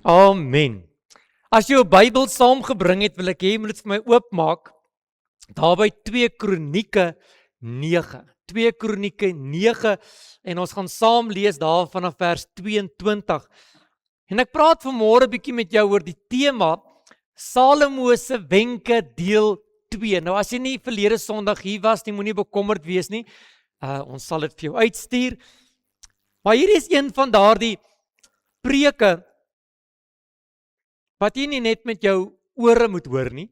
Amen. As jy jou Bybel saamgebring het, wil ek hê jy moet dit vir my oopmaak. Daar by 2 Kronieke 9. 2 Kronieke 9 en ons gaan saam lees daar vanaf vers 22. En ek praat vanmôre 'n bietjie met jou oor die tema Salomo se wenke deel 2. Nou as jy nie verlede Sondag hier was nie, moenie bekommerd wees nie. Ons sal dit vir jou uitstuur. Maar hier is een van daardie preke wat jy nie net met jou ore moet hoor nie,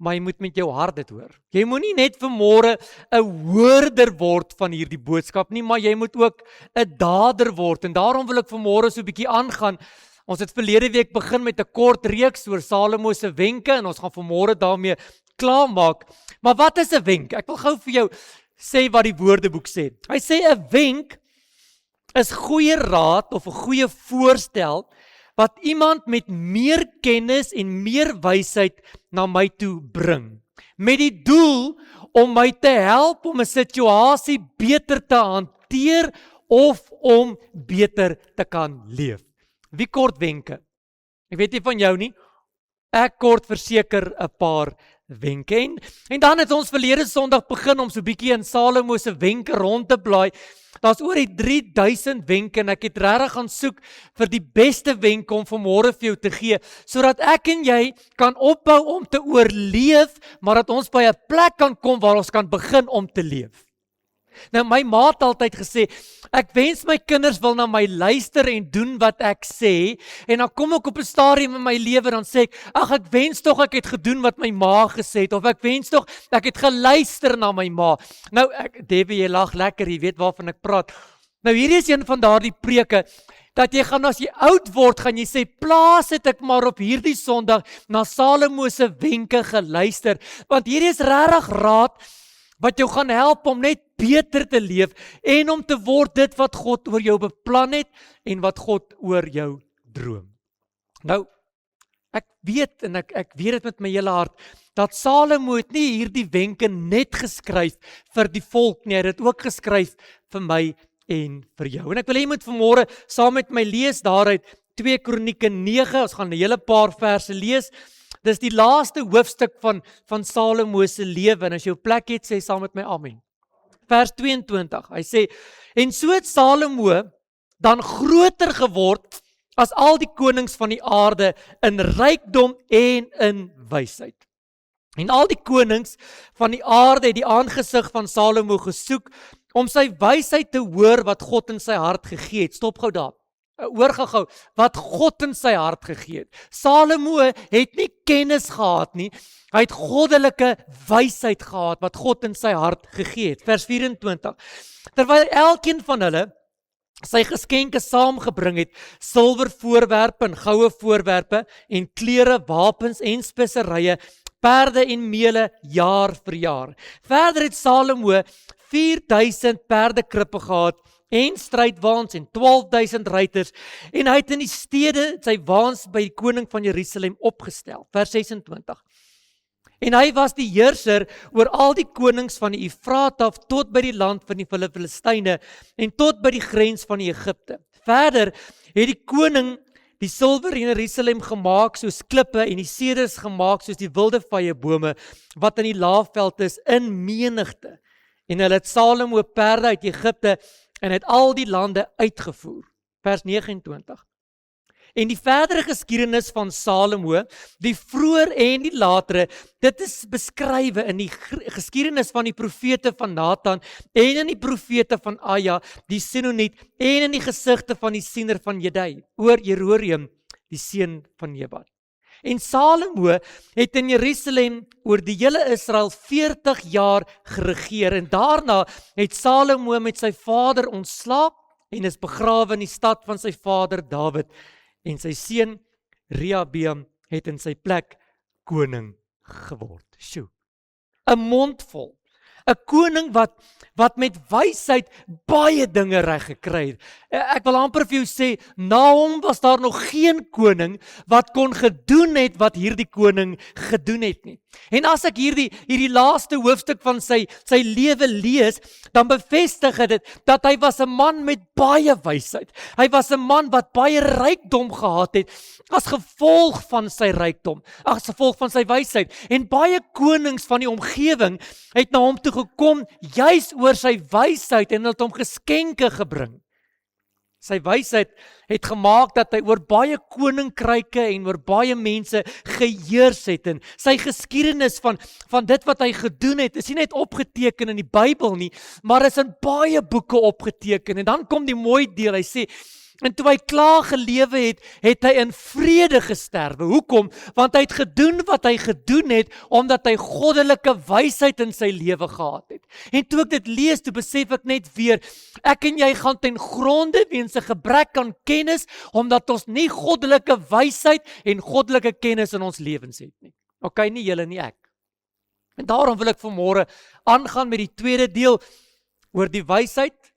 maar jy moet met jou hart dit hoor. Jy moet nie net vanmôre 'n hoorder word van hierdie boodskap nie, maar jy moet ook 'n dader word. En daarom wil ek vanmôre so 'n bietjie aangaan. Ons het verlede week begin met 'n kort reeks oor Salomo se wenke en ons gaan vanmôre daarmee klaarmaak. Maar wat is 'n wenk? Ek wil gou vir jou sê wat die Woordeboek sê. Hy sê 'n wenk is goeie raad of 'n goeie voorstel wat iemand met meer kennis en meer wysheid na my toe bring, met die doel om my te help om 'n situasie beter te hanteer of om beter te kan leef. Wie kort wenke? Ek weet nie van jou nie, ek kort verseker 'n paar wenke. En dan het ons verlede Sondag begin om so 'n bietjie in Salomo se wenke rond te blaai. Daar's oor die 3000 wenke en ek het regtig gaan soek vir die beste wenke om vanmôre vir jou te gee, sodat ek en jy kan opbou om te oorleef, maar dat ons by 'n plek kan kom waar ons kan begin om te leef. Nou my ma het altyd gesê, ek wens my kinders wil na my luister en doen wat ek sê, en dan kom ek op 'n stadium in my lewe dan sê ek wens tog ek het gedoen wat my ma gesê het, of ek wens tog ek het geluister na my ma. Nou Debbie, jy lag lekker, jy weet waarvan ek praat. Nou hierdie is een van daardie preke, dat jy gaan as jy oud word, gaan jy sê, plaas het ek maar op hierdie Sondag na Salomo se wenke geluister, want hierdie is regtig raad, wat jou gaan help om net beter te leef en om te word dit wat God oor jou beplan het en wat God oor jou droom. Nou, ek weet en ek weet dit met my hele hart, dat Salomo het nie hierdie wenke net geskryf vir die volk nie, hy het dit ook geskryf vir my en vir jou. En ek wil hê jy moet vanmôre saam met my lees daaruit 2 Kronieke 9, ons gaan 'n hele paar verse lees. Dis die laaste hoofstuk van Salomo se lewe, en as jy 'n plek het, sê saam met my amen. Vers 22, hy sê, en so het Salomo dan groter geword as al die konings van die aarde in rykdom en in wysheid. En al die konings van die aarde het die aangesig van Salomo gesoek om sy wysheid te hoor wat God in sy hart gegee het. Stop gou daar. Hoor gou, wat God in sy hart gegee het. Salomo het nie kennis gehad nie, hy het goddelike wysheid gehad wat God in sy hart gegee het. Vers 24, terwyl elkeen van hulle sy geskenke saamgebring het, silwer voorwerpe en goue voorwerpe en klere, wapens en speserye, perde en meule jaar vir jaar. Verder het Salomo 4000 perdekrippe gehad en strydwaans en 12.000 ruiters, en hy het in die stede sy waans by die koning van Jerusalem opgestel. Vers 26. En hy was die heerser oor al die konings van die Efraat af tot by die land van die Filistyne en tot by die grens van die Egipte. Verder het die koning die silwer in Jerusalem gemaak soos klippe en die seders gemaak soos die wilde vyebome wat in die laafveld is in menigte. En hulle het Salomo perde uit Egipte en het al die lande uitgevoer. Vers 29. En die verdere geskiedenis van Salomo, die vroeër en die latere, dit is beskrywe in die geskiedenis van die profete van Nathan en in die profete van Aja, die Sinoniet, en in die gesigte van die siener van Jedai, oor Jeroream, die seun van Nebat. En Salomo het in Jerusalem oor die hele Israel 40 jaar geregeer, en daarna het Salomo met sy vader ontslaap en is begrawe in die stad van sy vader Dawid, en sy seun Rehabeam het in sy plek koning geword. Sjoe, 'n mond vol, 'n koning wat met wysheid baie dinge reg gekry het. Ek wil amper vir jou sê, na hom was daar nog geen koning wat kon gedoen het wat hierdie koning gedoen het nie. En as ek hierdie laaste hoofstuk van sy lewe lees, dan bevestig dit dat hy was 'n man met baie wysheid. Hy was 'n man wat baie rykdom gehad het as gevolg van sy rykdom, as gevolg van sy wysheid. En baie konings van die omgewing het na hom toe gekom juis oor sy wysheid en het hom geskenke gebring. Sy wysheid het gemaak dat hy oor baie koninkryke en oor baie mense geheers het. En sy geskiedenis van dit wat hy gedoen het, is nie net opgeteken in die Bybel nie, maar is in baie boeke opgeteken. En dan kom die mooi deel, hy sê, en toe hy klaar gelewe het, het hy in vrede gesterwe. Hoekom? Want hy het gedoen wat hy gedoen het, omdat hy goddelike wysheid in sy lewe gehad het. En toe ek dit lees, toe besef ek net weer, ek en jy gaan ten gronde weens 'n gebrek aan kennis, omdat ons nie goddelike wysheid en goddelike kennis in ons lewens het nie. Okay, nie julle nie ek. En daarom wil ek vanmôre aangaan met die tweede deel oor die wysheid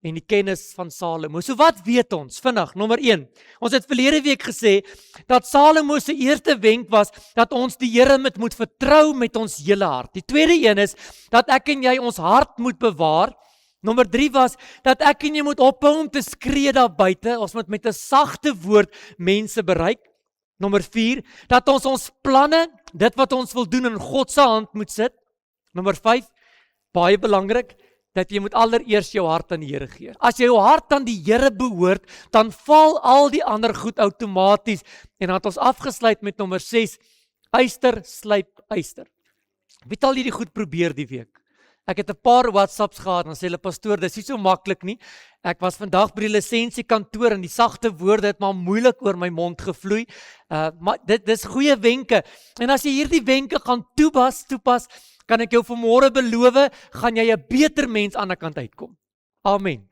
en die kennis van Salomo. So wat weet ons? Vinnig, nommer 1. Ons het verlede week gesê, dat Salomo se eerste wenk was, dat ons die Here moet vertrou met ons hele hart. Die tweede een is, dat ek en jy ons hart moet bewaar. Nommer 3 was, dat ek en jy moet ophou om te skree daar buite. Ons moet met 'n sagte woord mense bereik. Nommer 4, dat ons planne, dit wat ons wil doen, in God se hand moet sit. Nommer 5, baie belangrik, dat jy moet allereers jou hart aan die Here gee. As jy jou hart aan die Here behoort, dan val al die ander goed outomaties. En dan het ons afgesluit met nommer 6, yster slyp yster. Wie het al hierdie goed probeer die week? Ek het 'n paar WhatsApps gehad en sê hulle, pastoor, dis nie so maklik nie. Ek was vandag by die lisensiekantoor en die sagte woorde het maar moeilik oor my mond gevloei. Maar dit is goeie wenke. En as jy hierdie wenke gaan toepas, kan ek jou vanmôre beloof, gaan jy 'n beter mens aan die kant uitkom. Amen.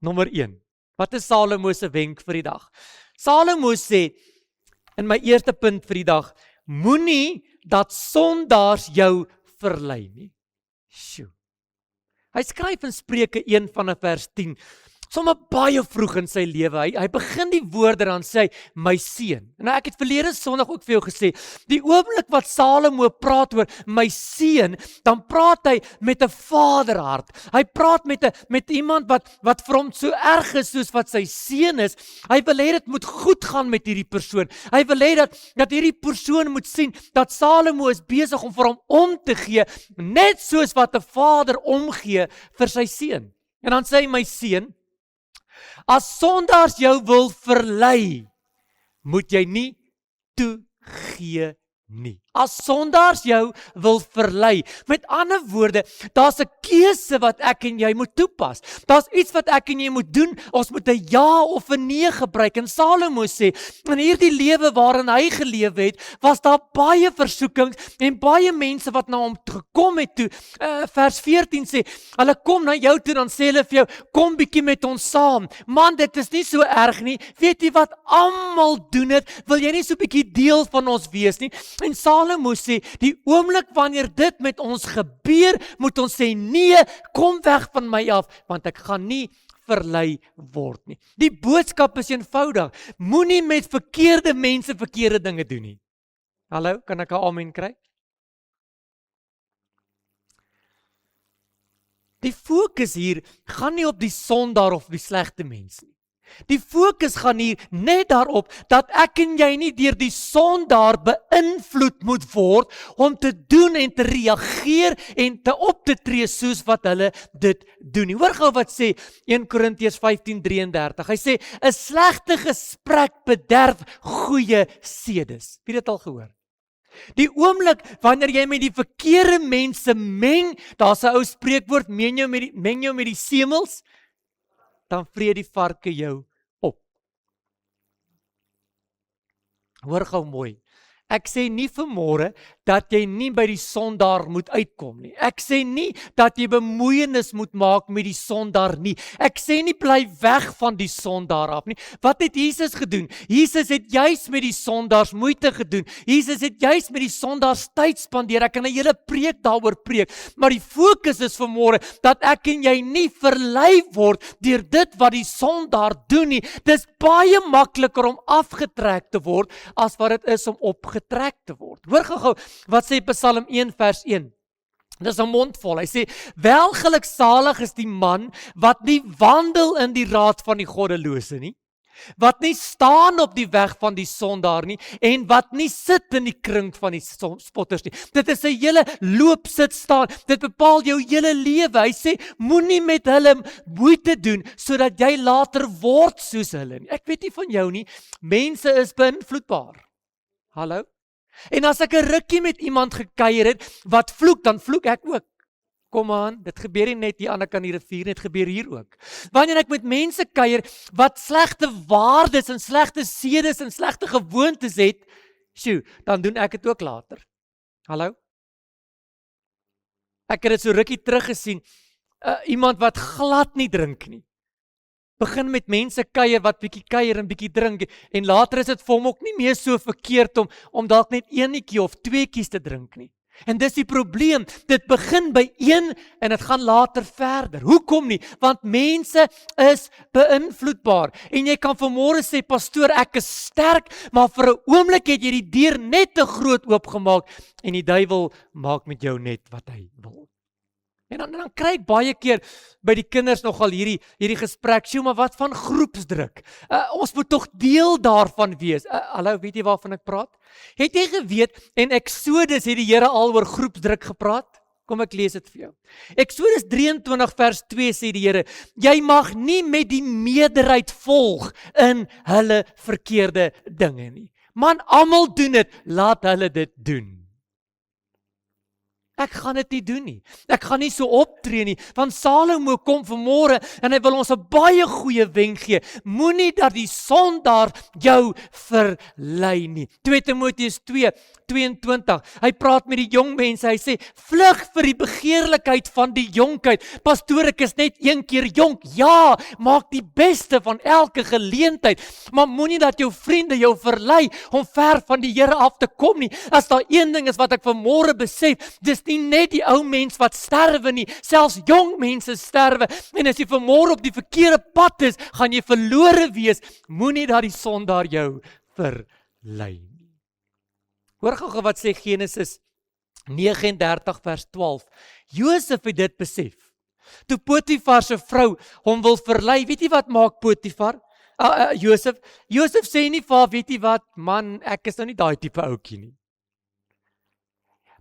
Nommer 1. Wat is Salomo se wenk vir die dag? Salomo sê, in my eerste punt vir die dag, moenie dat sondaars jou verlei nie. Sjoe. Hy skryf in Spreuke 1 vanaf vers 10, sommer baie vroeg in sy lewe. Hy begin die woorde dan sê hy, my seun. En ek het verlede Sondag ook vir jou gesê, die oomblik wat Salomo praat oor my seun, dan praat hy met 'n vaderhart. Hy praat met iemand wat vir hom so erg is soos wat sy seun is. Hy wil hê dit moet goed gaan met hierdie persoon. Hy wil hê dat hierdie persoon moet sien dat Salomo is besig om vir hom om te gee, net soos wat 'n vader omgee vir sy seun. En dan sê hy, my seun, as sondaars jou wil verlei, moet jy nie toegee nie. As sondaars jou wil verlei, met ander woorde, daar's 'n keuse wat ek en jy moet toepas. Daar's iets wat ek en jy moet doen. Ons moet 'n ja of 'n nee gebruik. En Salomo sê, in hierdie lewe waarin hy geleef het, was daar baie versoekings en baie mense wat na hom gekom het toe. Vers 14 sê, hulle kom na jou toe, dan sê hulle vir jou, kom bietjie met ons saam. Man, dit is nie so erg nie. Weet jy wat, almal doen dit. Wil jy nie so bietjie deel van ons wees nie? En Salomo sê, die oomblik wanneer dit met ons gebeur, moet ons sê, nee, kom weg van my af, want ek gaan nie verlei word nie. Die boodskap is eenvoudig, moenie met verkeerde mense verkeerde dinge doen nie. Hallo, kan ek 'n amen kry? Die fokus hier gaan nie op die sondaar of die slegte mens nie. Die fokus gaan hier net daarop dat ek en jy nie deur die sondaar beïnvloed moet word om te doen en te reageer en te op te tree soos wat hulle dit doen. Hoor gou wat sê 1 Korintiërs 15:33. Hy sê 'n slegte gesprek bederf goeie sedes. Wie het dit al gehoor? Die oomblik wanneer jy met die verkeerde mense meng, daar's 'n ou spreekwoord, meng jou met die semels, dan vreet die varke jou op. Hoor gou mooi. Ek sê nie vanmôre dat jy nie by die sondaar moet uitkom nie. Ek sê nie dat jy bemoeienis moet maak met die sondaar nie. Ek sê nie bly weg van die sondaar af nie. Wat het Jesus gedoen? Jesus het juis met die sondaars moeite gedoen. Jesus het juis met die sondaars tyd spandeer. Ek kan 'n hele preek daaroor preek, maar die fokus is vanmôre dat ek en jy nie verlei word deur dit wat die sondaar doen nie. Dis baie makliker om afgetrek te word as wat dit is om getrek te word. Hoor gou, wat sê Psalm 1 vers 1? Dis 'n mondvol. Hy sê, welgeluksalig is die man wat nie wandel in die raad van die goddelose nie, wat nie staan op die weg van die sondaar nie, en wat nie sit in die kring van die spotters nie. Dit is 'n hele loop, sit, staan. Dit bepaal jou hele lewe. Hy sê, moenie met hulle moeite doen, sodat jy later word soos hulle nie. Ek weet nie van jou nie, mense is beïnvloedbaar. Hallo? En as ek 'n rukkie met iemand gekuier het, wat vloek, dan vloek ek ook. Kom aan, dit gebeur nie net hier aan die kant die rivier, dit gebeur hier ook. Wanneer ek met mense kuier wat slegte waardes en slegte sedes en slegte gewoontes het, dan doen ek dit ook later. Hallo? Ek het dit so rukkie terug gesien, iemand wat glad nie drink nie. Begin met mense kuier wat bietjie kuier en bietjie drink, en later is dit vir hom ook nie meer so verkeerd om dalk net eenetjie of tweetjies te drink nie. En dis die probleem, dit begin by een en dit gaan later verder. Hoekom nie? Want mense is beïnvloedbaar. En jy kan vanmôre sê, pastoor, ek is sterk, maar vir 'n oomblik het jy die deur net te groot oopgemaak en die duiwel maak met jou net wat hy wil. En dan kry ek baie keer by die kinders nogal hierdie gesprek, maar wat van groepsdruk? Ons moet tog deel daarvan wees. Hallo, weet jy waarvan ek praat? Het jy geweet, in Exodus het die Here al oor groepsdruk gepraat? Kom ek lees dit vir jou. Exodus 23 vers 2 sê die Here, jy mag nie met die meerderheid volg in hulle verkeerde dinge nie. Man, almal doen dit, laat hulle dit doen. Ek gaan dit nie doen nie. Ek gaan nie so optree nie, want Salomo kom vanmôre en hy wil ons 'n baie goeie wenk gee. Moenie dat die sondaar jou verlei nie. 2 Timoteus 2:22. Hy praat met die jong mense. Hy sê, vlug vir die begeerlikheid van die jonkheid. Pastoor, ek is net een keer jonk. Ja, maak die beste van elke geleentheid, maar moenie dat jou vriende jou verlei om ver van die Here af te kom nie. As daar een ding is wat ek vanmôre besef, dis nie net die ou mens wat sterwe nie, selfs jong mense sterwe, en as jy vanmôre op die verkeerde pad is, gaan jy verlore wees. Moenie dat die sondaar jou verlei nie. Hoor gou wat sê Genesis 39 vers 12. Josef het dit besef. Toe Potifar se vrou hom wil verlei, weet jy wat maak Potifar? Josef sê nie vir haar, weet jy wat, man, ek is nou nie daai tipe ouetjie nie.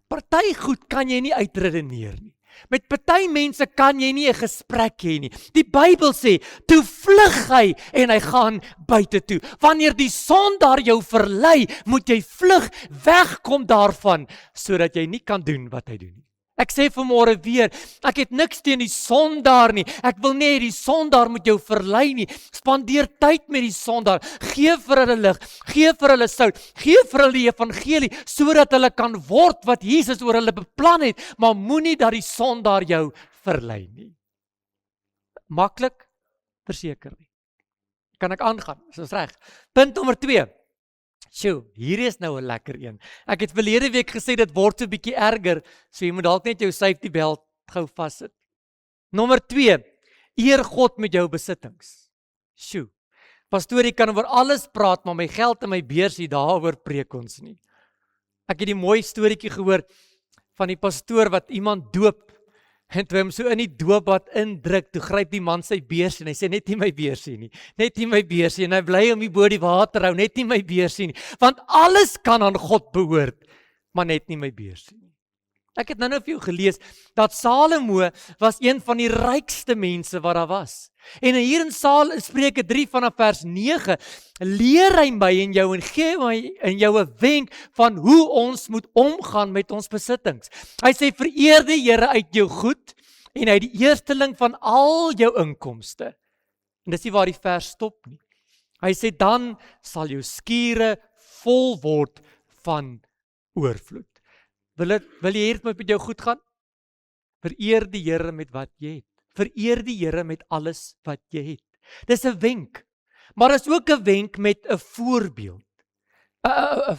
Party goed kan jy nie uitredeneer nie. Met party mense kan jy nie 'n gesprek hê nie. Die Bybel sê, toe vlug hy en hy gaan buite toe. Wanneer die sondaar jou verlei, moet jy vlug, wegkom daarvan, sodat jy nie kan doen wat hy doen nie. Ek sê vanmôre weer, ek het niks teen die sondaar nie. Ek wil nie hê die sondaar moet jou verlei nie. Spandeer tyd met die sondaar. Gee vir hulle lig, gee vir hulle sout, gee vir hulle die evangelie, sodat hulle kan word wat Jesus oor hulle beplan het, maar moenie dat die sondaar jou verlei nie. Maklik? Verseker nie. Kan ek aangaan? Dis reg. Punt nommer 2. Hier is nou 'n lekker een. Ek het verlede week gesê dit word so 'n bietjie erger, so jy moet dalk net jou safety belt gou vassit. Nommer 2, eer God met jou besittings. Pastoor, jy kan oor alles praat, maar my geld en my beursie, daaroor preek ons nie. Ek het die mooi storieetjie gehoor van die pastoor wat iemand doop, en toe hom so in die doopbad indruk, toe gryp die man sy beursie en hy sê, net nie my beursie nie, net nie my beursie, en hy bly om die bo die water hou, net nie my beursie nie, want alles kan aan God behoort, maar net nie my beursie nie. Ek het nou vir jou gelees, dat Salomo was een van die rykste mense wat daar was. En hier in Spreuke 3 vanaf vers 9, leer hy my en jou en gee my en jou 'n wenk van hoe ons moet omgaan met ons besittings. Hy sê, vereer die Here uit jou goed en uit die eersteling van al jou inkomste. En dis nie waar die vers stop nie. Hy sê, dan sal jou skure vol word van oorvloed. Wil jy hier met jou goed gaan? Vereer die Here met wat jy het. Vereer die Here met alles wat jy het. Dis 'n wenk. Maar is ook 'n wenk met 'n voorbeeld. Wat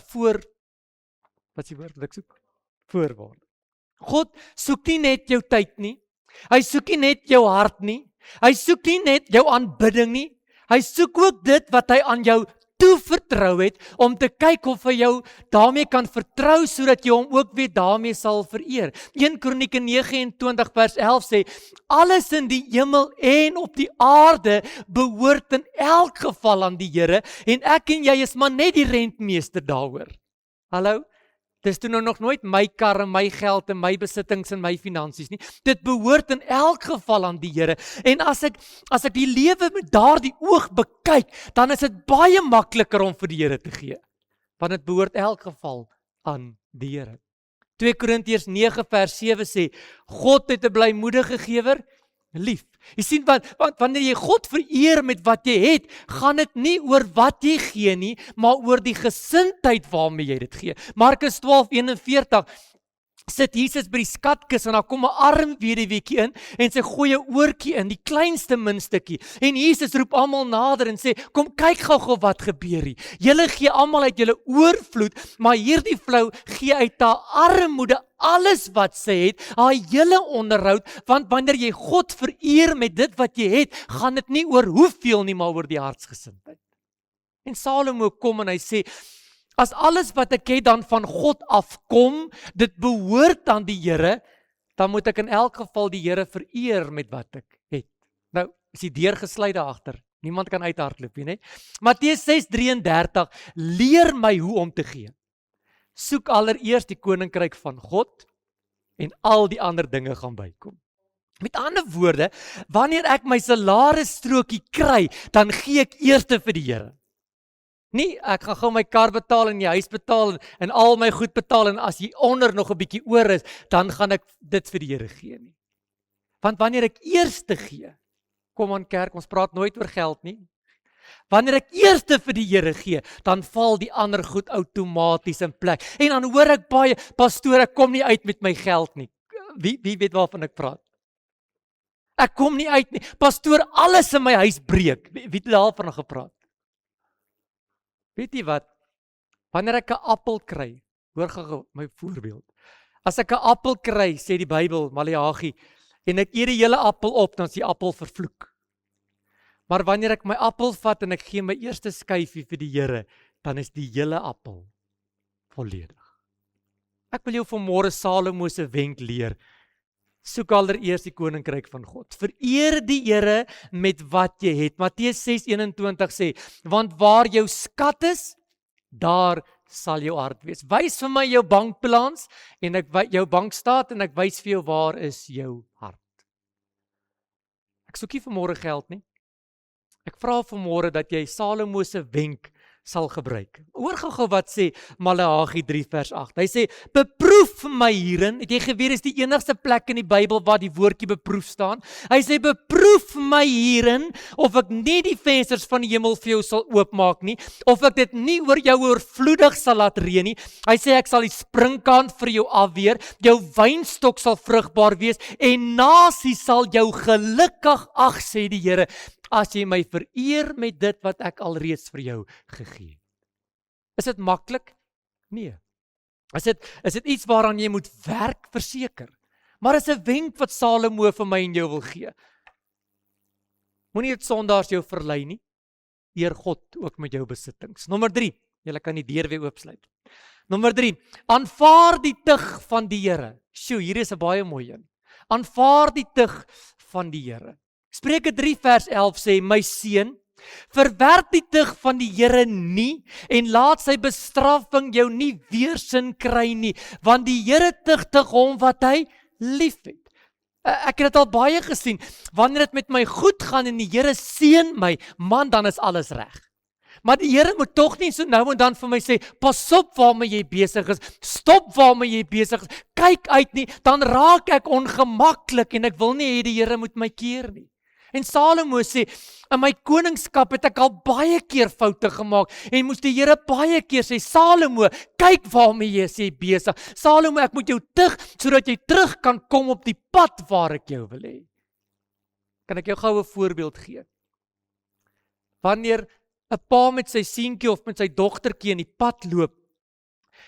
is die woord wat ek soek? Voorwaarde. God soek nie net jou tyd nie. Hy soek nie net jou hart nie. Hy soek nie net jou aanbidding nie. Hy soek ook dit wat hy aan jou toevertrou het, om te kyk of hy jou daarmee kan vertrou, sodat jy hom ook weer daarmee sal vereer. 1 Kronieke 29 vers 11 sê, alles in die hemel en op die aarde behoort in elk geval aan die Here, en ek en jy is maar net die rentmeester daaroor. Hallo? Dis toe nou nog nooit my kar en my geld en my besittings en my finansies nie. Dit behoort in elk geval aan die Here. En as ek die lewe met daardie oog bekyk, dan is dit baie makliker om vir die Here te gee. Want dit behoort elk geval aan die Here. 2 Korintiërs 9 vers 7 sê, God het 'n blymoedige gewer lief. Jy sien, want wanneer jy God vereer met wat jy het, gaan dit nie oor wat jy gee nie, maar oor die gesindheid waarmee jy dit gee. Markus 12:41 sit Jesus by die skatkis en daar kom 'n arm weduweetjie in en sy gooi 'n oortjie in, die kleinste muntstukkie. En Jesus roep almal nader en sê, kom kyk gou wat gebeur hier. Julle gee almal uit julle oorvloed, maar hierdie vrou gee uit haar armoede alles wat sy het, haar hele onderhoud, want wanneer jy God vereer met dit wat jy het, gaan dit nie oor hoeveel nie, maar oor die hartsgesindheid. En Salomo kom en hy sê, as alles wat ek het dan van God afkom, dit behoort aan die Here, dan moet ek in elk geval die Here vereer met wat ek het. Nou, is die deur gesluit daar agter. Niemand kan uithardloop nie, né? Matteus 6:33, leer my hoe om te gee. Soek allereers die koninkryk van God en al die ander dinge gaan bykom. Met ander woorde, wanneer ek my salarisstrokie kry, dan gee ek eers vir die Here. Nie, ek gaan gou my kar betaal en die huis betaal en al my goed betaal en as hier onder nog 'n bietjie oor is, dan gaan ek dit vir die Here gee nie. Want wanneer ek eers gee, kom aan kerk, ons praat nooit oor geld nie. Wanneer ek eers vir die Here gee, dan val die ander goed outomaties in plek. En dan hoor ek baie, pastoor, ek kom nie uit met my geld nie. Wie weet waarvan ek praat? Ek kom nie uit nie. Pastoor, alles in my huis breek. Wie het daarvan gepraat? Weet jy wat? Wanneer ek 'n appel kry, hoor gou my voorbeeld. As ek 'n appel kry, sê die Bybel, Maleagi, en ek eet die hele appel op, dan is die appel vervloek. Maar wanneer ek my appel vat en ek gee my eerste skyfie vir die Here, dan is die hele appel volledig. Ek wil jou vanmôre Salomo se wenk leer. Soek allereers die koninkryk van God. Vereer die Here met wat jy het. Matteus 6:21 sê, want waar jou skat is, daar sal jou hart wees. Wys vir my jou bankbalans en jou bankstaat en ek wys vir jou waar is jou hart. Ek soek nie vanmôre geld nie. Ek vra vanmôre dat jy Salomo se wenk sal gebruik. Hoor gou wat sê Maleagi 3 vers 8. Hy sê, beproef my hierin. Het jy geweet, is die enigste plek in die Bybel waar die woordjie beproef staan. Hy sê, beproef my hierin, of ek nie die vensters van die hemel vir jou sal oopmaak nie, of ek dit nie oor jou oorvloedig sal laat reën nie. Hy sê, ek sal die springkaan vir jou afweer, jou wynstok sal vrugbaar wees, en nasie sal jou gelukkig ag, sê die Here, as jy my vereer met dit wat ek alreeds vir jou gegee het. Is dit maklik? Nee. Is dit iets waaraan jy moet werk? Verseker. Maar is 'n wenk wat Salomo vir my en jou wil gee. Moenie dit sondaars jou verlei nie. Eer God ook met jou besittings. Nommer 3. Julle kan die deur weer oopsluit. Nommer 3. Aanvaar die tug van die Here. Sjoe, hier is 'n baie mooi een. Aanvaar die tug van die Here. Spreuke 3 vers 11 sê, my seun, verwerp die tug van die Here nie, en laat sy bestraffing jou nie weersin kry nie, want die Here tugtig hom wat hy lief het. Ek het dit al baie gesien, wanneer dit met my goed gaan en die Here seën my, man, dan is alles reg. Maar die Here moet tog nie so nou en dan vir my sê, pas op waarmee jy besig is, stop waarmee jy besig is, kyk uit nie, dan raak ek ongemaklik en ek wil nie hê die Here moet my keer nie. En Salomo sê, in my koningskap het ek al baie keer foute gemaak en moes die Here baie keer sê, Salomo, kyk waarmee jy is besig. Salomo, ek moet jou tug, sodat jy terug kan kom op die pad waar ek jou wil hê. Kan ek jou gou 'n voorbeeld gee? Wanneer 'n pa met sy seentjie of met sy dogtertjie in die pad loop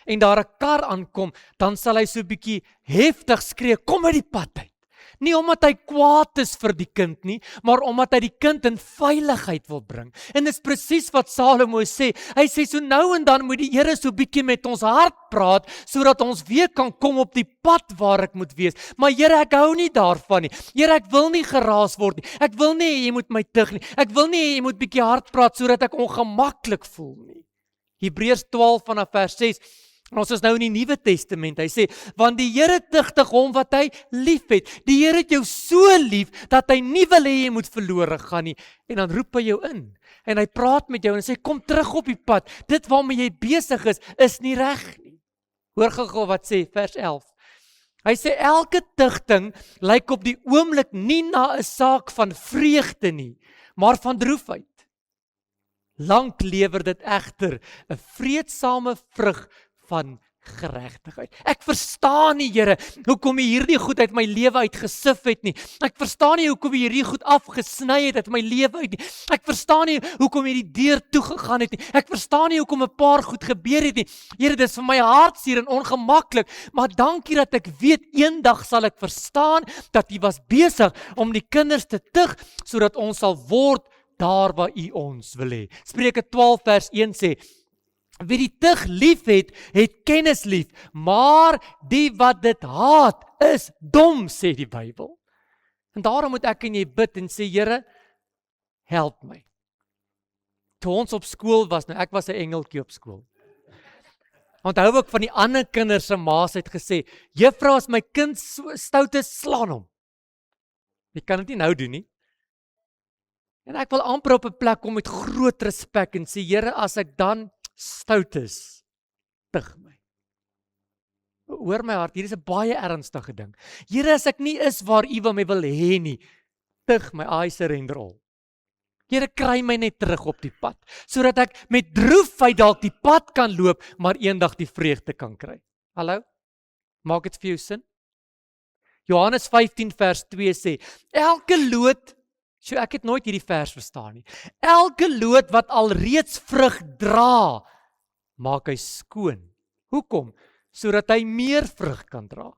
en daar 'n kar aankom, dan sal hy so 'n bietjie heftig skree, kom uit die pad uit. Nie omdat hy kwaad is vir die kind nie, maar omdat hy die kind in veiligheid wil bring. En dis presies wat Salomo sê. Hy sê so nou en dan moet die Here so bietjie met ons hart praat, sodat ons weer kan kom op die pad waar ek moet wees. Maar Here, ek hou nie daarvan nie. Here, ek wil nie geraas word nie. Ek wil nie hê jy moet my tug nie. Ek wil nie hê jy moet bietjie hard praat sodat ek ongemaklik voel nie. Hebreërs 12 vanaf vers 6. Ons is nou in die Nuwe Testament. Hy sê, want die Here tugtig hom wat hy liefhet. Die Here het jou so lief dat hy nie wil hê jy moet verlore gaan nie. En dan roep hy jou in. En hy praat met jou en sê kom terug op die pad. Dit waarmee jy besig is nie reg nie. Hoor gou wat sê vers 11. Hy sê elke tugting lyk op die oomblik nie na 'n saak van vreugde nie, maar van droefheid. Lank lewer dit egter 'n vreedsame vrug van geregtigheid. Ek verstaan nie, Here, hoekom jy hierdie goed uit my lewe uitgesif het nie. Ek verstaan nie hoekom jy hierdie goed afgesny het uit my lewe uit nie. Ek verstaan nie hoekom jy die deur toegegaan het nie. Ek verstaan nie hoekom 'n paar goed gebeur het nie. Here, dis vir my hartseer en ongemaklik, maar dankie dat ek weet eendag sal ek verstaan dat U was besig om die kinders te tug sodat ons sal word daar waar U ons wil hê. Spreuke 12 vers 1 sê, wie die tug lief het, het kennis lief, maar die wat dit haat, is dom, sê die Bybel. En daarom moet ek en jy bid en sê, Here, help my. Toe ons op skool was, nou ek was 'n engeltjie op skool. Onthou ek van die ander kinders se ma's het gesê, juffrou, as my kind stout is, slaan hom. Jy kan dit nie nou doen nie. En ek wil amper op 'n plek kom met groot respek en sê, Here, as ek dan stout is, tug my. Hoor my hart, hier is 'n baie ernstige ding. Here, as ek nie is waar U my wil hê nie, tug my, I surrender all. Here, kry my net terug op die pad, sodat ek met droefheid dalk die pad kan loop, maar eendag die vreugde kan kry. Hallo? Maak dit vir jou sin? Johannes 15 vers 2 sê, elke loot, ek het nooit hierdie vers verstaan nie. Elke loot wat alreeds vrug dra, maak hy skoon. Hoekom? Sodat hy meer vrug kan dra.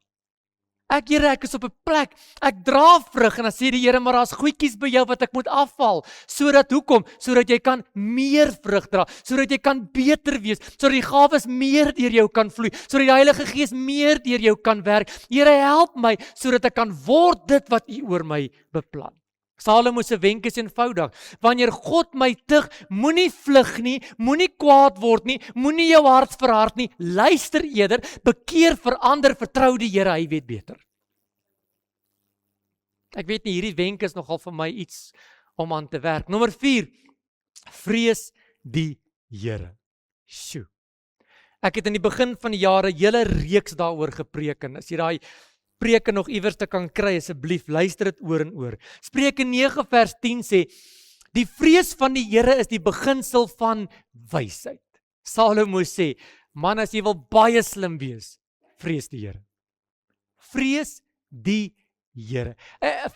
Here, ek is op 'n plek, ek dra vrug en dan sê die Here, maar daar's goedjies by jou wat ek moet afval. Sodat hoekom? Sodat jy kan meer vrug dra, sodat jy kan beter wees, sodat die gawes meer deur jou kan vloei, sodat die Heilige Gees meer deur jou kan werk. Here, help my sodat ek kan word dit wat U oor my beplan. Salomo se wenk is eenvoudig. Wanneer God my tug, moenie vlug nie, moenie kwaad word nie, moenie jou hart verhard nie, luister eerder, bekeer, verander, vertrou die Here, hy weet beter. Ek weet nie, hierdie wenk is nogal vir my iets om aan te werk. Nommer 4, vrees die Here. Sjoe. Ek het in die begin van die jaar 'n hele reeks daaroor gepreek en as jy daai Spreuke nog iewers te kan kry, asseblief, luister dit oor en oor. Spreuke 9 vers 10 sê, die vrees van die Here is die beginsel van wysheid. Salomo sê, man, as jy wil baie slim wees, vrees die Here. Vrees die Here.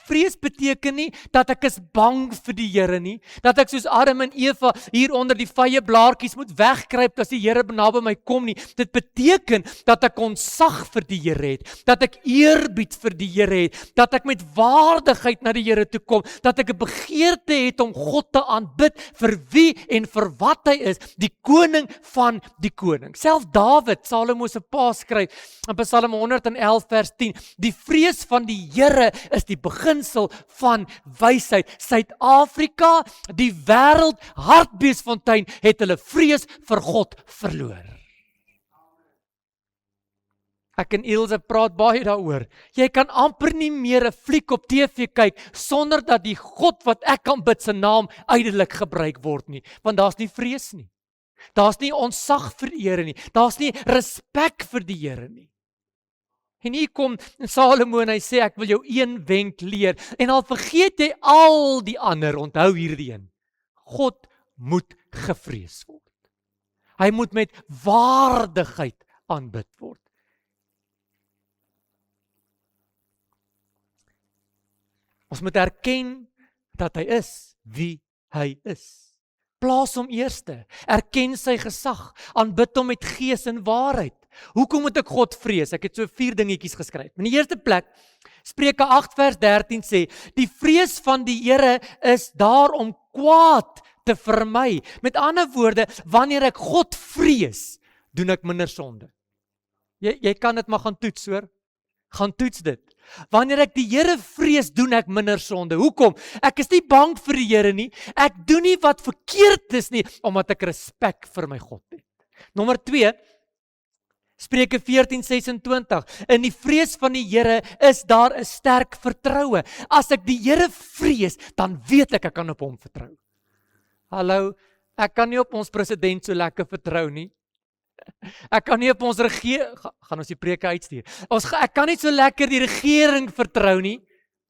Vrees beteken nie dat ek is bang vir die Here nie, dat ek soos Adam en Eva hier onder die vye blaartjies moet wegkruip as die Here naby my kom nie. Dit beteken dat ek ontzag vir die Here het, dat ek eerbied vir die Here het, dat ek met waardigheid na die Here toe kom, dat ek 'n begeerte het om God te aanbid vir wie en vir wat hy is, die koning van die koning. Self Dawid, Salomo se pa, skryf in Psalm 111 vers 10, die vrees van die Here is die beginsel van wysheid. Suid-Afrika, die wêreld hartbeesfontein, het hulle vrees vir God verloor. Ek en Ilse praat baie daaroor. Jy kan amper nie meer 'n fliek op TV kyk sonder dat die God wat ek aanbid se naam uitelik gebruik word nie, want daar's nie vrees nie. Daar's nie ontzag vir die Here nie. Daar's nie respek vir die Here nie. En hier kom Salomo en hy sê, ek wil jou een wenk leer, en al vergeet jy al die ander, onthou hierdie een. God moet gevrees word. Hy moet met waardigheid aanbid word. Ons moet erken dat hy is wie hy is. Plaas hom eerste, erken sy gesag, aanbid hom met gees en waarheid. Hoekom moet ek God vrees? Ek het so 4 dingetjies geskryf. In die eerste plek, Spreuke 8 vers 13 sê, die vrees van die Here is daar om kwaad te vermy. Met ander woorde, wanneer ek God vrees, doen ek minder sonde. Jy kan dit maar gaan toets, hoor. Gaan toets dit. Wanneer ek die Here vrees, doen ek minder sonde. Hoekom? Ek is nie bang vir die Here nie. Ek doen nie wat verkeerd is nie, omdat ek respek vir my God het. Nommer 2, Spreuke 14:26. In die vrees van die Here is daar 'n sterk vertroue. As ek die Here vrees, dan weet ek kan op hom vertrou. Hallo, ek kan nie op ons president so lekker vertrou nie. Ek kan nie op ons regering, gaan ons die preke uitstuur. Ek kan nie so lekker die regering vertrou nie.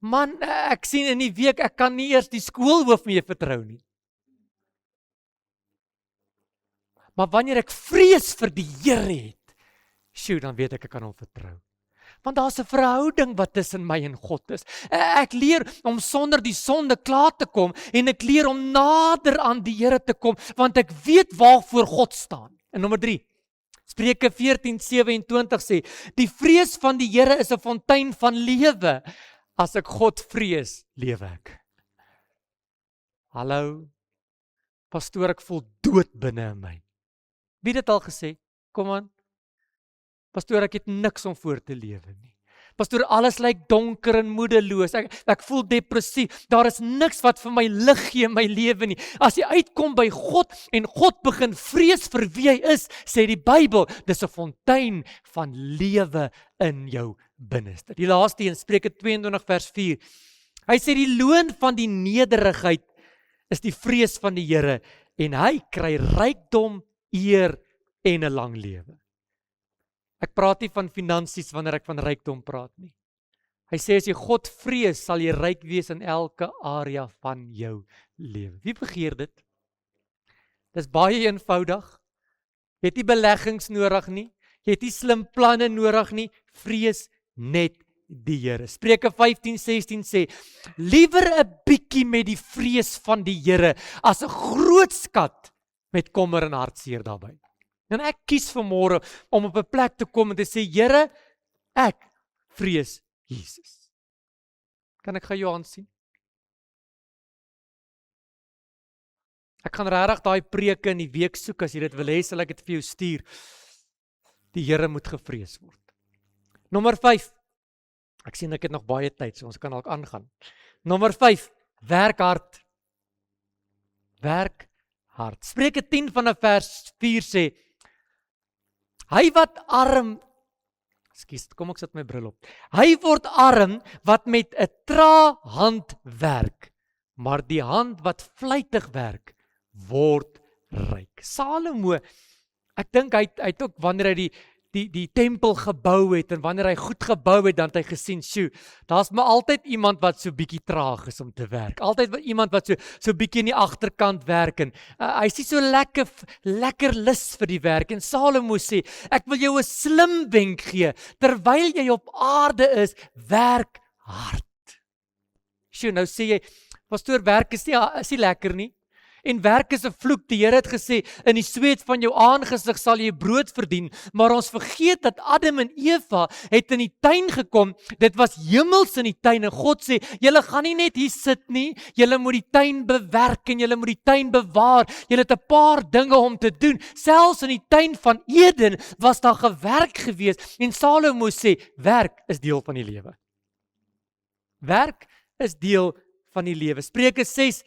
Man, ek sien in die week, ek kan nie eers die skoolhoof mee vertrou nie. Maar wanneer ek vrees vir die Here het, dan weet ek kan hom vertrou. Want daar's 'n verhouding wat tussen my en God is. Ek leer om sonder die sonde klaar te kom en ek leer om nader aan die Here te kom, want ek weet waarvoor God staan. En nommer 3, Spreuke 14:27 sê, die vrees van die Here is 'n fontein van lewe. As ek God vrees, lewe ek. Hallo, pastoor, ek voel dood binne in my. Wie het dit al gesê? Kom aan. Pastoor, ek het niks om voor te lewe nie. Pastoor, alles lyk donker en moedeloos. Ek voel depressief. Daar is niks wat vir my lig gee in my lewe nie. As jy uitkom by God en God begin vrees vir wie hy is, sê die Bybel, dis 'n fontein van lewe in jou binneste. Die laaste een, Spreuke 22 vers 4. Hy sê die loon van die nederigheid is die vrees van die Here en hy kry rykdom, eer en 'n lang lewe. Ek praat nie van finansies wanneer ek van rykdom praat nie. Hy sê as jy God vrees, sal jy ryk wees in elke area van jou lewe. Wie begeer dit? Dis baie eenvoudig. Jy het nie beleggings nodig nie. Jy het nie slim planne nodig nie. Vrees net die Here. Spreuke 15:16 sê, liewer 'n bietjie met die vrees van die Here as 'n groot skat met kommer en hartseer daarbey. En ek kies vanmôre om op 'n plek te kom en te sê, Here, ek vrees Jesus. Kan ek jou aansien? Ek gaan regtig daai preke in die week soek, as jy dit wil hê, sal ek dit vir jou stuur. Die Here moet gevrees word. Nommer 5. Ek sien ek het nog baie tyd, so ons kan dalk aangaan. Nommer 5. Werk hard. Werk hard. Spreuke 10 vanaf vers 4 sê, hy wat arm, kom ek sit my bril op. Hy word arm wat met 'n trae hand werk, maar die hand wat vlytig werk, word ryk. Salomo, ek dink hy het ook wanneer hy die tempel gebou het en wanneer hy goed gebou het, dan het hy gesien, daar's maar altyd iemand wat so bietjie traag is om te werk. Altyd iemand wat so bietjie in die agterkant werk en hy is nie so lekker lus vir die werk. En Salomo sê, ek wil jou 'n slim wenk gee, terwyl jy op aarde is, werk hard. Nou sê jy, pastoor, werk is nie lekker nie. En werk is 'n vloek. Die Here het gesê, in die sweet van jou aangesig sal jy brood verdien, maar ons vergeet dat Adam en Eva het in die tuin gekom, dit was hemels in die tuin, en God sê, julle gaan nie net hier sit nie, julle moet die tuin bewerk, en julle moet die tuin bewaar, julle het 'n paar dinge om te doen, selfs in die tuin van Eden, was daar gewerk gewees, en Salomo sê, werk is deel van die lewe. Werk is deel van die lewe. Spreuke 6,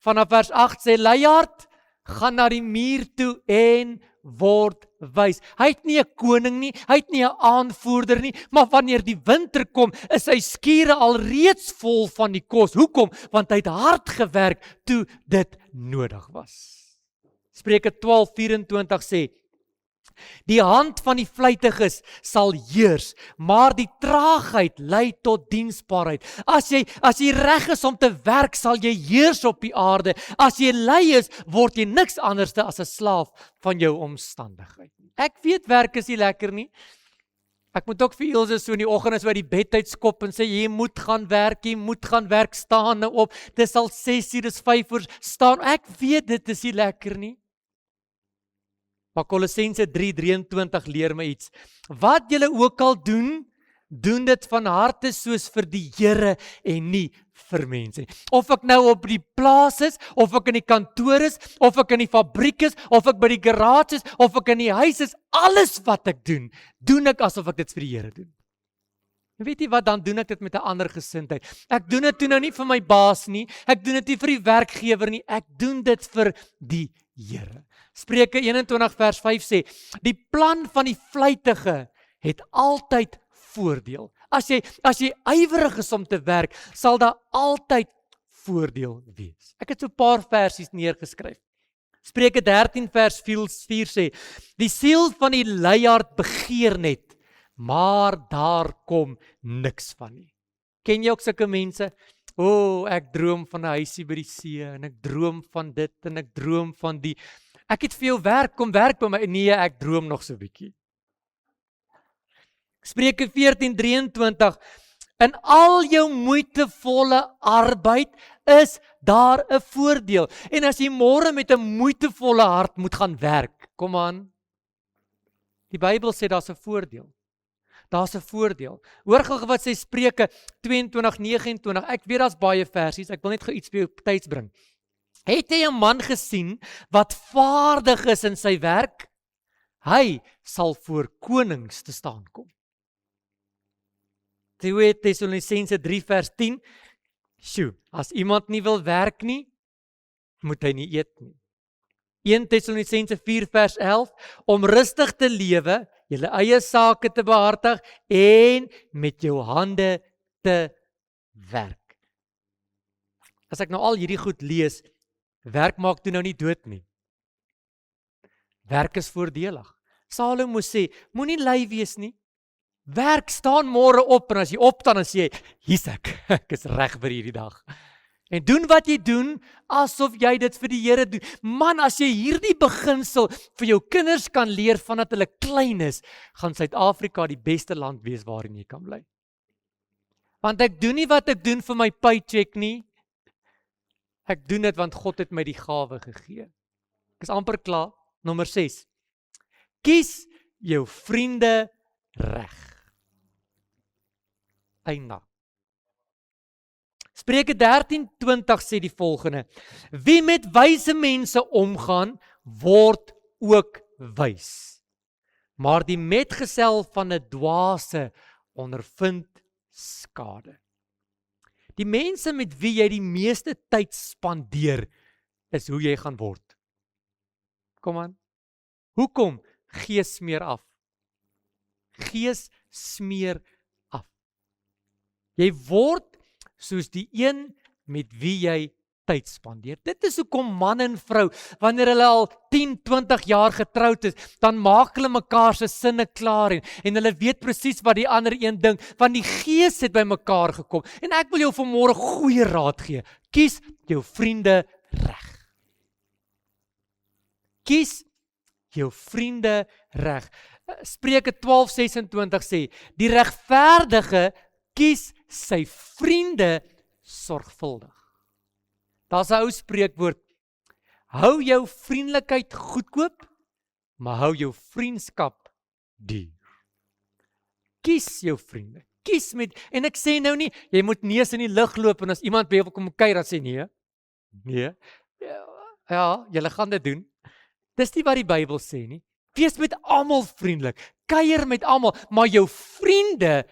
vanaf vers 8 sê, luiaard, gaan na die muur toe en word wys. Hy het nie 'n koning nie, hy het nie 'n aanvoerder nie, maar wanneer die winter kom, is sy skure alreeds vol van die kos. Hoekom? Want hy het hard gewerk toe dit nodig was. Spreuke 12:24 sê, die hand van die vlytiges sal heers, maar die traagheid lei tot diensbaarheid. As jy reg is om te werk, sal jy heers op die aarde. As jy lui is, word jy niks anders as 'n slaaf van jou omstandigheid. Ek weet werk is nie lekker nie. Ek moet ook vir Ilse so in die oggend as by die bedtyd skop en sê, jy moet gaan werk, staan nou op. Dis al 6:00, dis 5:00, staan. Ek weet dit is nie lekker nie. Maar Kolossense 3:23 leer my iets. Wat julle ook al doen, doen dit van harte soos vir die Here en nie vir mense nie. Of ek nou op die plaas is, of ek in die kantoor is, of ek in die fabriek is, of ek by die garage is, of ek in die huis is, alles wat ek doen, doen ek asof ek dit vir die Here doen. En weet jy wat, dan doen ek dit met 'n ander gesindheid. Ek doen dit toe nou nie vir my baas nie, ek doen dit nie vir die werkgewer nie, ek doen dit vir die Here. Spreuke 21 vers 5 sê, die plan van die vlytige het altyd voordeel. As jy ywerig is om te werk, sal daar altyd voordeel wees. Ek het so 'n paar versies neergeskryf. Spreuke 13 vers 4 sê, die siel van die luiaard begeer net, maar daar kom niks van nie. Ken jy ook sulke mense? Ek droom van 'n huisie by die see, en ek droom van dit, en ek droom van die. Ek het vir jou werk, kom werk by my. Nee, ek droom nog so 'n bietjie. Spreuke 14:23, in al jou moeitevolle arbeid is daar 'n voordeel. En as jy môre met 'n moeitevolle hart moet gaan werk, kom aan. Die Bybel sê daar's 'n voordeel. Daar's 'n voordeel. Hoor gou wat sê Spreuke 22:29. Ek weet daar's baie versies, ek wil net gou iets vir jou tyds bring. Het jy 'n man gesien wat vaardig is in sy werk? Hy sal voor konings te staan kom. 2 Tessalonisense 3 vers 10. As iemand nie wil werk nie, moet hy nie eet nie. 1 Tessalonisense 4 vers 11. Om rustig te lewe, julle eie sake te behartig en met jou hande te werk. As ek nou al hierdie goed lees, werk maak toe nou nie dood nie. Werk is voordelig. Salomo sê, moenie lui wees nie. Werk, staan môre op, en as jy opstaan en sê, hier's ek is reg vir hierdie dag. En doen wat jy doen, asof jy dit vir die Here doen. Man, as jy hierdie beginsel vir jou kinders kan leer vandat hulle klein is, gaan Suid-Afrika die beste land wees waarin jy kan bly. Want ek doen nie wat ek doen vir my paycheck nie. Ek doen dit want God het my die gawe gegee. Ek is amper klaar. Nommer 6. Kies jou vriende reg. Eina. Spreuke 13:20 sê die volgende: wie met wyse mense omgaan, word ook wys. Maar die metgesel van 'n dwaase ondervind skade. Die mense met wie jy die meeste tyd spandeer, is hoe jy gaan word. Kom aan. Hoekom? Gees smeer af. Gees smeer af. Jy word soos die een met wie jy tyd spandeer. Dit is hoekom man en vrou, wanneer hulle al 10, 20 jaar getroud is, dan maak hulle mekaar se sinne klaar en hulle weet presies wat die ander een dink, want die gees het by mekaar gekom. En ek wil jou vanmôre goeie raad gee. Kies jou vriende reg. Kies jou vriende reg. Spreuke 12:26 sê, die regverdige kies sy vriende sorgvuldig. Daar's 'n ou spreekwoord, hou jou vriendelikheid goedkoop, maar hou jou vriendskap duur. Kies jou vriende. Kies met, en ek sê nou nie, jy moet neus in die lug loop, en as iemand by jou wil kom kuier, dan sê nee. Nee. Ja, julle gaan dit doen. Dis nie wat die Bybel sê nie. Wees met almal vriendelik. Kuier met almal, maar jou vriende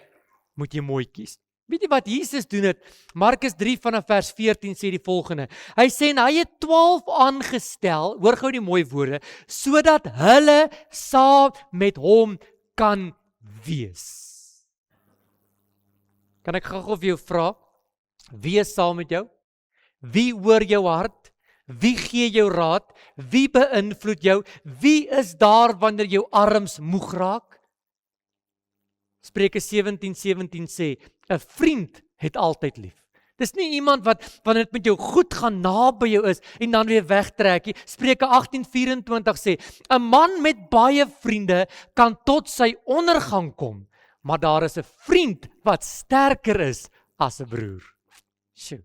moet jy mooi kies. Weet jy wat Jesus doen het? Markus 3 vanaf vers 14 sê die volgende. Hy sê, en hy het 12 aangestel, hoor gou die mooi woorde, sodat hulle saam met hom kan wees. Kan ek gou vir jou vra, wie is saam met jou? Wie hoor jou hart? Wie gee jou raad? Wie beïnvloed jou? Wie is daar wanneer jou arms moeg raak? Spreuke 17:17 sê, 'n vriend het altyd lief. Dis nie iemand wat wanneer dit met jou goed gaan naby jou is en dan weer wegtrek nie. Spreuke 18:24 sê, 'n man met baie vriende kan tot sy ondergang kom, maar daar is 'n vriend wat sterker is as 'n broer. Sjoe.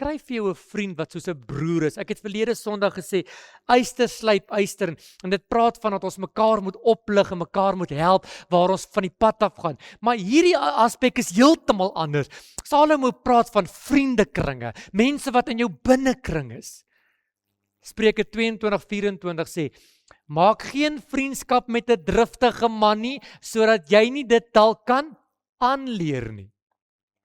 kry vir jou 'n vriend wat soos 'n broer is. Ek het verlede Sondag gesê, yster slyp yster, en dit praat van dat ons mekaar moet oplig en mekaar moet help waar ons van die pad af gaan. Maar hierdie aspek is heeltemal anders. Salomo praat van vriendekringe, mense wat in jou binnekring is. Spreuke 22:24 sê, maak geen vriendskap met 'n driftige man nie, sodat jy nie dit dalk kan aanleer nie.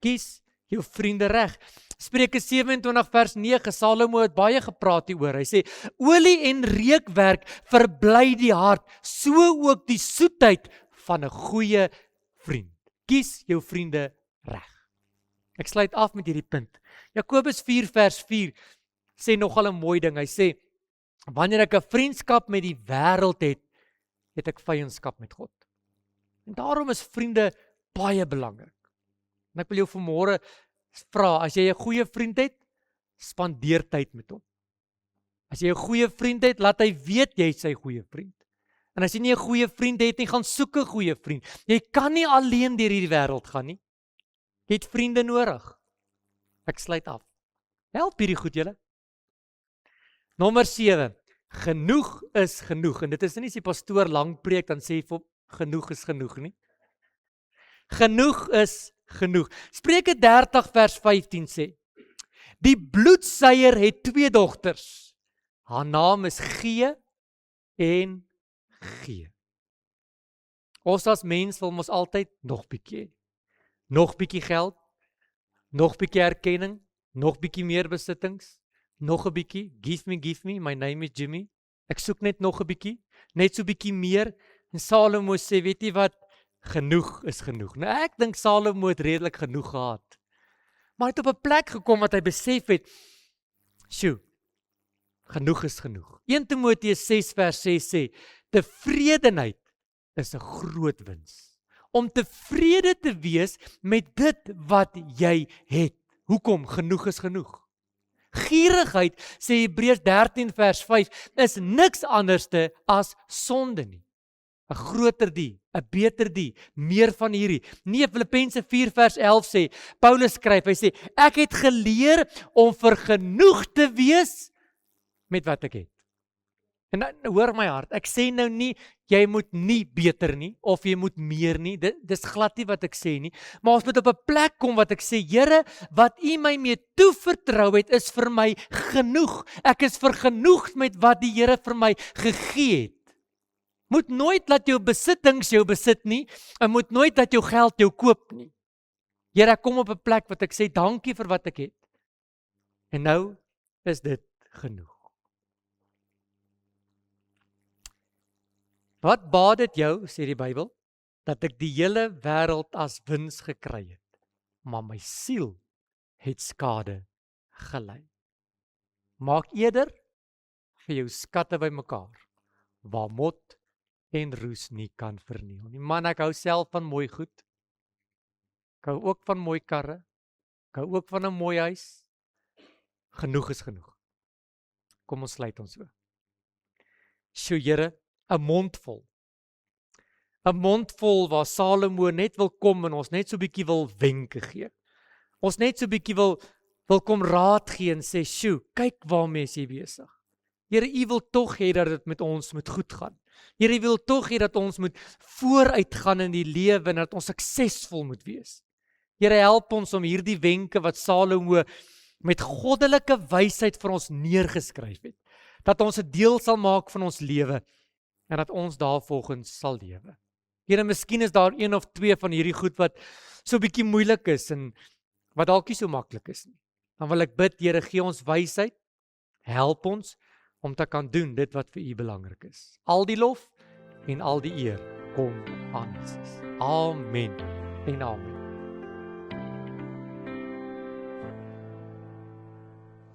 Kies jou vriende reg. Spreuke 27 vers 9, Salomo het baie gepraat hieroor. Hy sê, olie en reukwerk verbly die hart, so ook die soetheid van 'n goeie vriend. Kies jou vriende reg. Ek sluit af met hierdie punt. Jakobus 4 vers 4 sê nogal 'n mooi ding. Hy sê, wanneer ek 'n vriendskap met die wêreld het, het ek vyandskap met God. En daarom is vriende baie belangrik. En ek wil jou vanmôre vra, as jy 'n goeie vriend het, spandeer tyd met hom. As jy 'n goeie vriend het, laat hy weet jy is sy goeie vriend. En as jy nie 'n goeie vriend het nie, gaan soek 'n goeie vriend. Jy kan nie alleen deur hierdie wêreld gaan nie. Jy het vriende nodig. Ek sluit af. Help hierdie goed julle. Nommer 7. Genoeg is genoeg. En dit is nie as die pastoor lank preek, dan sê hy vir genoeg is genoeg nie. Genoeg is genoeg. Spreuke 30 vers 15 sê, die bloedseier het 2 dogters. Haar naam is G en G. Ons as mens wil ons altyd nog bietjie hê. Nog bietjie geld, nog bietjie erkenning, nog bietjie meer besittings, nog 'n bietjie, give me, my name is Jimmy. Ek soek net nog 'n bietjie, net so bietjie meer. En Salomo sê, weet jy wat? Genoeg is genoeg. Nou ek dink Salomo het redelik genoeg gehad. Maar hy het op 'n plek gekom wat hy besef het, sjoe, genoeg is genoeg. 1 Timoteus 6 vers 6 sê, tevredenheid is 'n groot wins. Om tevrede te wees met dit wat jy het. Hoekom? Genoeg is genoeg. Gierigheid, sê Hebreërs 13 vers 5, is niks anderste as sonde nie. 'n groter die, 'n beter die, meer van hierdie. Nee, Filippense 4 vers 11 sê, Paulus skryf, hy sê, ek het geleer om vergenoeg te wees met wat ek het. En nou, hoor my hart, ek sê nou nie, jy moet nie beter nie, of jy moet meer nie, dis glad nie wat ek sê nie, maar ons moet op 'n plek kom wat ek sê, Here, wat U my mee toevertrou het, is vir my genoeg. Ek is vergenoeg met wat die Here vir my gegee het. Moet nooit laat jou besittings jou besit nie, en moet nooit dat jou geld jou koop nie. Here, ek kom op 'n plek wat ek sê, dankie vir wat ek het. En nou is dit genoeg. Wat baat dit jou, sê die Bybel, dat ek die hele wêreld as wins gekry het, maar my siel het skade gely. Maak eerder vir jou skatte bymekaar, waar mot en roes nie kan verniel nie. Man, ek hou self van mooi goed. Ek hou ook van mooi karre. Ek hou ook van 'n mooi huis. Genoeg is genoeg. Kom ons sluit ons so. Sjoe, Here, 'n mond vol. 'n mond vol waar Salomo net wil kom en ons net so bietjie wil wenke gee. Ons net so bietjie wil kom raad gee en sê, sjoe, kyk waarmee is jy besig. Here, U wil tog hê dat dit met ons moet goed gaan. Here, U wil tog hê dat ons moet vooruit gaan in die lewe en dat ons suksesvol moet wees. Here, help ons om hierdie wenke wat Salomo met goddelike wysheid vir ons neergeskryf het, dat ons 'n deel sal maak van ons lewe en dat ons daarvolgens sal lewe. Here, miskien is daar 1 of 2 van hierdie goed wat so bietjie moeilik is en wat dalk nie so maklik is nie. Dan wil ek bid, Here, gee ons wysheid, help ons om te kan doen dit wat vir U belangrik is. Al die lof en al die eer kom aan Jesus. Amen en amen.